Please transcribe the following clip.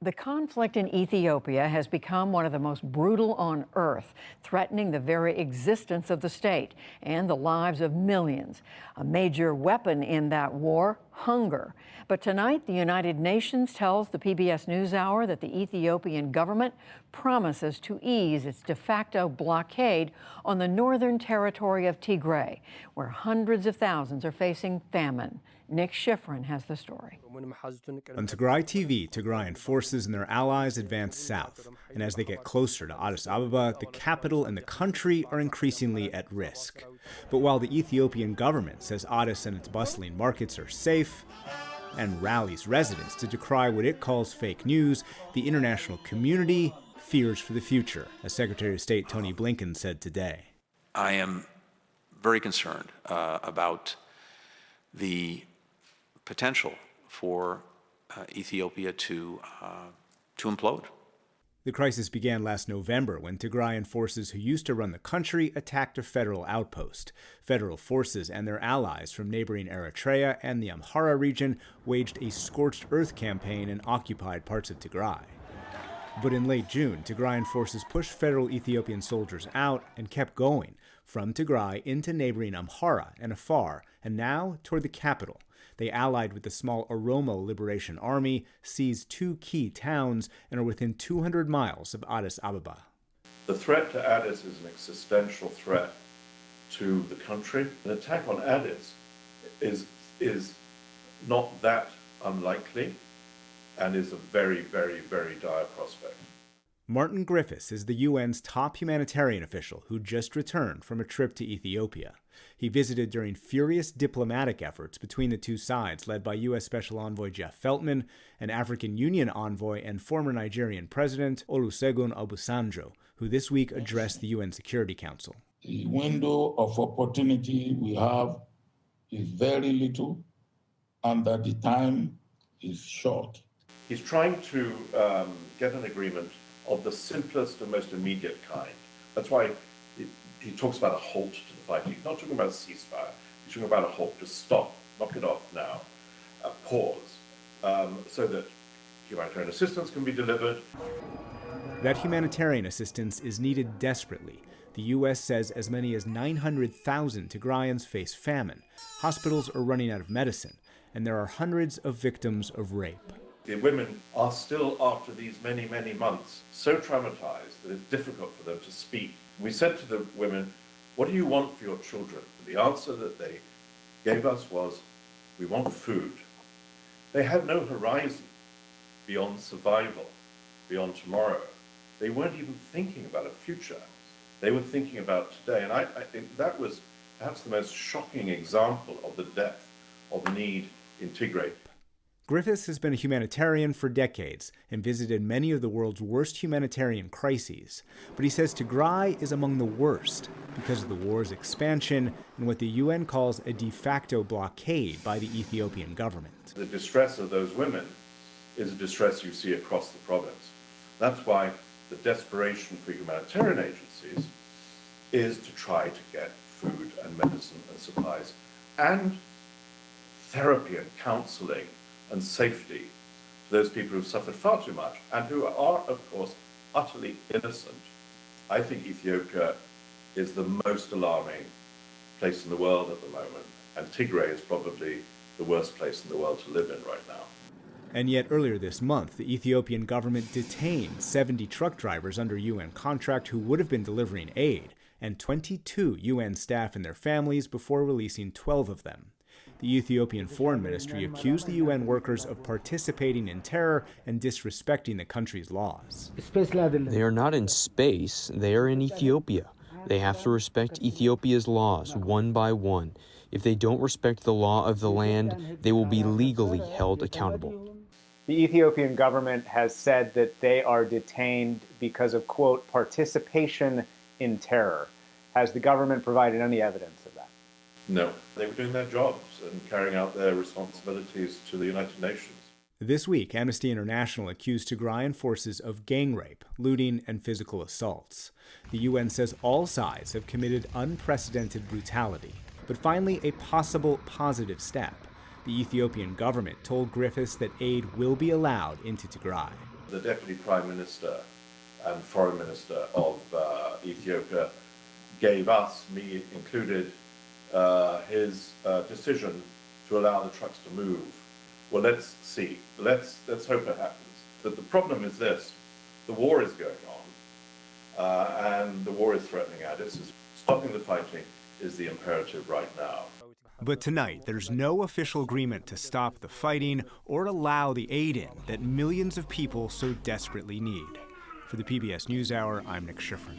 The conflict in Ethiopia has become one of the most brutal on earth, threatening the very existence of the state and the lives of millions. A major weapon in that war, hunger. But tonight, the United Nations tells the PBS NewsHour that the Ethiopian government promises to ease its de facto blockade on the northern territory of Tigray, where hundreds of thousands are facing famine. Nick Schifrin has the story. On Tigray TV, Tigrayan forces and their allies advance south. And as they get closer to Addis Ababa, the capital and the country are increasingly at risk. But while the Ethiopian government says Addis and its bustling markets are safe and rallies residents to decry what it calls fake news, the international community fears for the future, as Secretary of State Tony Blinken said today. I am very concerned about the potential for Ethiopia to implode. The crisis began last November when Tigrayan forces who used to run the country attacked a federal outpost. Federal forces and their allies from neighboring Eritrea and the Amhara region waged a scorched earth campaign in occupied parts of Tigray. But in late June, Tigrayan forces pushed federal Ethiopian soldiers out and kept going from Tigray into neighboring Amhara and Afar, and now toward the capital. They allied with the small Oromo Liberation Army, seized two key towns, and are within 200 miles of Addis Ababa. The threat to Addis is an existential threat to the country. An attack on Addis is not that unlikely and is a very, very, very dire prospect. Martin Griffiths is the UN's top humanitarian official who just returned from a trip to Ethiopia. He visited during furious diplomatic efforts between the two sides led by U.S. Special Envoy Jeff Feltman and African Union envoy and former Nigerian President Olusegun Obasanjo, who this week addressed the UN Security Council. The window of opportunity we have is very little, and that the time is short. He's trying to get an agreement of the simplest and most immediate kind. That's why he talks about a halt to the fighting. He's not talking about a ceasefire. He's talking about a halt, just stop, knock it off now, pause, so that humanitarian assistance can be delivered. That humanitarian assistance is needed desperately. The U.S. says as many as 900,000 Tigrayans face famine. Hospitals are running out of medicine, and there are hundreds of victims of rape. The women are still, after these many, many months, so traumatized that it's difficult for them to speak. We said to the women, what do you want for your children? And the answer that they gave us was, we want food. They had no horizon beyond survival, beyond tomorrow. They weren't even thinking about a future. They were thinking about today. And I think that was perhaps the most shocking example of the depth of need in Tigray. Griffiths has been a humanitarian for decades and visited many of the world's worst humanitarian crises. But he says Tigray is among the worst because of the war's expansion and what the UN calls a de facto blockade by the Ethiopian government. The distress of those women is a distress you see across the province. That's why the desperation for humanitarian agencies is to try to get food and medicine and supplies and therapy and counseling and safety to those people who've suffered far too much and who are, of course, utterly innocent. I think Ethiopia is the most alarming place in the world at the moment, and Tigray is probably the worst place in the world to live in right now. And yet earlier this month, the Ethiopian government detained 70 truck drivers under UN contract who would have been delivering aid, and 22 UN staff and their families before releasing 12 of them. The Ethiopian Foreign Ministry accused the UN workers of participating in terror and disrespecting the country's laws. They are not in space, they are in Ethiopia. They have to respect Ethiopia's laws one by one. If they don't respect the law of the land, they will be legally held accountable. The Ethiopian government has said that they are detained because of, quote, participation in terror. Has the government provided any evidence of that? No, they were doing their jobs and carrying out their responsibilities to the United Nations. This week, Amnesty International accused Tigrayan forces of gang rape, looting, and physical assaults. The UN says all sides have committed unprecedented brutality. But finally, a possible positive step. The Ethiopian government told Griffiths that aid will be allowed into Tigray. The Deputy Prime Minister and Foreign Minister of Ethiopia gave us, me included, his decision to allow the trucks to move. Well, let's see. Let's hope it happens. But the problem is this: the war is going on, and the war is threatening Addis. Stopping the fighting is the imperative right now. But tonight, there's no official agreement to stop the fighting or allow the aid in that millions of people so desperately need. For the PBS NewsHour, I'm Nick Schifrin.